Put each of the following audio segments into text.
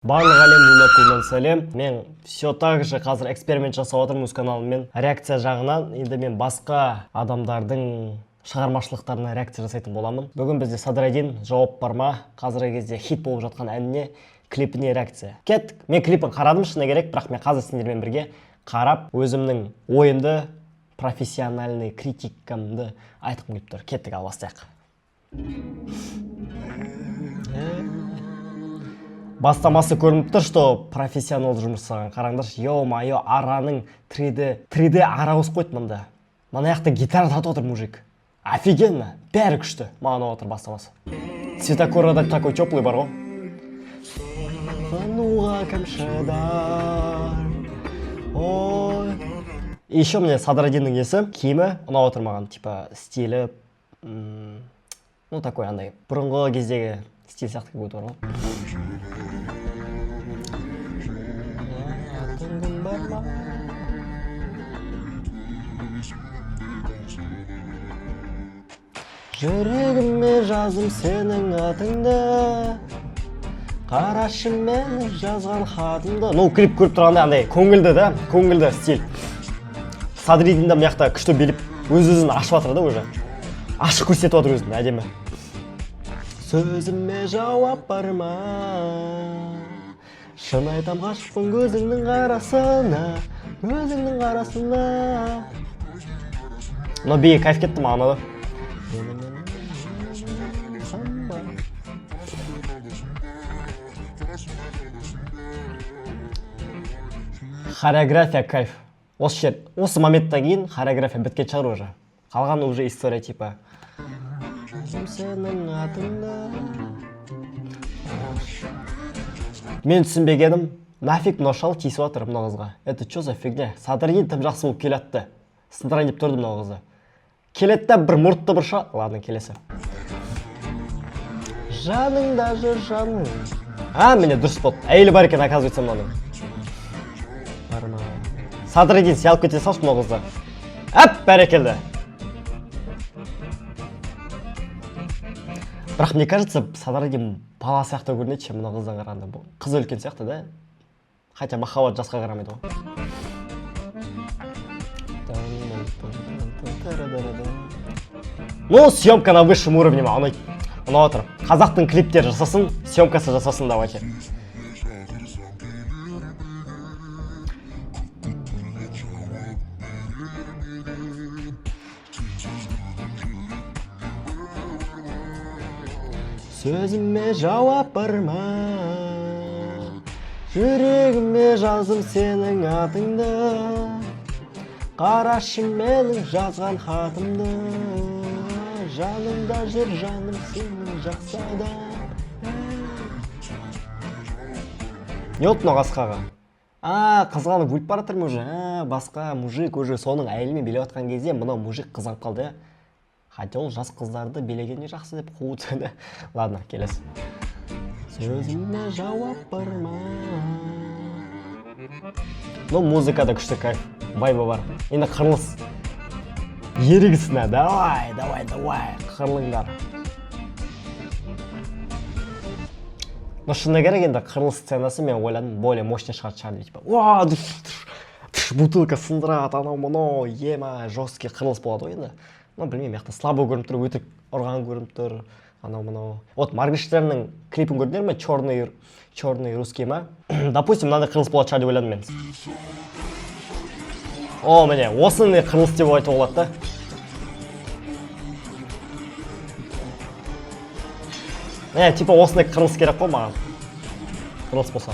Барлық әлем үлмәкулмен сәлем. Мен все так же қазір эксперимент жасап отырмын өз каналыммен. Реакция жағынан енді мен басқа адамдардың шығармашылықтарына реакция жасайтын боламын. Бүгін бізде Садреддин жауап бар ма? Қазіргі кезде хит болып жатқан әніне, клипіне реакция. Кеттік. Мен клипін қарадым шыны керек, бірақ мен қазір сендермен бірге қарап, өзімнің ойымды, профессиональный критикамды айтқым келіп тұр. Кеттік, ал бастайық. Бастамасы көрініп тұр, что профессионал жұмыс жасаған. Қараңдаршы, ё-майо, араның 3D ара өсіп қойды мында. Мына жақта гитара тартып отыр мужик. Офигенно, бәрі күшті. Маған отыр бастамасы. Цветокорда такой теплый бар ғой. Фануға кәмшідар. Ой. Еще мне Садреддиннің несі, киімі ұнап отыр маған. Типа стилі, ну такой андай. Бұрынғы кездегі стиль сияқты болып отыр ғой. Жүрегіме жазым сенің атыңды, қарашы мен жазған хатымды. Ну, клип көріп тұрғанда андай көңілді да, көңілді стиль. Садреддинді мияқта күшті биліп, өз-өзін ашып жатыр да уже. Ашық көрсетіп отыр өзін, әдемі. Сөзіме жауап бар ма? Шын айтам ғашықпын көзіңнің қарасына, көзіңнің қарасына. Но бей кайф кетті маған да. Хореография кайф. Осы моменттен кейін хореография біткен шығар уже. Қалған уже история типа. Сенің атыңда. Мен түсінбегенім, нафиг мына шал тиісіп отыр мына қызға. Это что за фигня? Садреддин тым жақсы болып келатты. Сындырайын деп тұрды мына қызы. Келетті бір мұртты бір шал. Ладно, келесі. Жаныңда жүр жаның. Міне дұрыс болды. Әйелі бар екен, оказывается мынаның. Садреддин сиялып кете салшы мына қызды. Бәрекелді. Бірақ мне кажется, Садреддин бала сияқты көрінеді мына қыздан қарағанда. Қыз үлкен сияқты да. Хотя махаббат жасқа қарамайды ғой. Ну, съемка на высшем уровне ма, ұнайды. Ұнап отыр. Қазақтың клиптер жасасын, съемкасы жасасын давайте. Сөзіме жауап бар ма? Жүрегіме жазым сенің атыңды, қарашы менің жазған хатымды. Жанымда жүр жаным сенің жақсада. Не от мына қасқаға? Қызғанып өліп бара жатырмын уже. Басқа мужик уже соның әйелімен билеп жатқан кезде мына мужик қызғанып қалды. Хотя ол жас қыздарды билегенде жақсы деп қуытса да. Ладно, келесі. Сөзіме жауап бар ма? Ну, музыкада күшті кайф, вайбы бар. Енді қырылыс. Ерігісіне, давай, қырылыңдар. Но шыны керек енді қырылыс сценасы мен ойладым, более мощный шығар деп. Бутылка сындырады, анау-мынау, ема, жесткий қырылыс болады ғой енді. Ну, білмеймін, яқта слабо көрініп тұр, өтірік ұрған көрініп тұр, анау-мынау. Вот Моргенштерннің клипін көрдіңдер ме? Черный русский ма? Допустим, мынандай қырылыс болады шығар деп ойладым мен. О, міне, осыны қырылыс деп айтуға болады да. Типа осыны қырылыс керек қой маған. Қырылыс болса.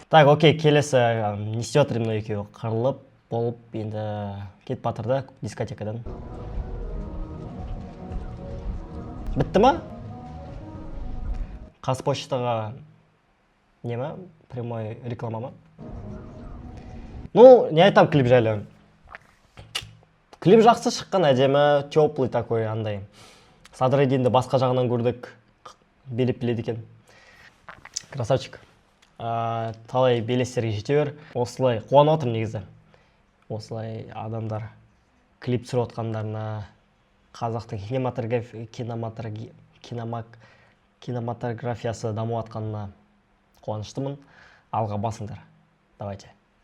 Так, окей, келесі не істеп жатыр мына екеуі қырылып болып енді кетіп батыр да дискотекадан. Бітті ма? Қазпоштаға не ма? Прямой реклама ма? Ну, не айтам клип жайлы. Клип жақсы шыққан, әдемі, теплый такой андай. Садреддинді басқа жағынан көрдік, билеп-биледі екен. Красавчик. Талай белестерге жете бер. Осылай қуанып отырмын негізі. Осылай адамдар клип түсіріп отқандарына, қазақтың кинематографиясы дамып жатқанына қуаныштымын. Алға басыңдар. Давайте.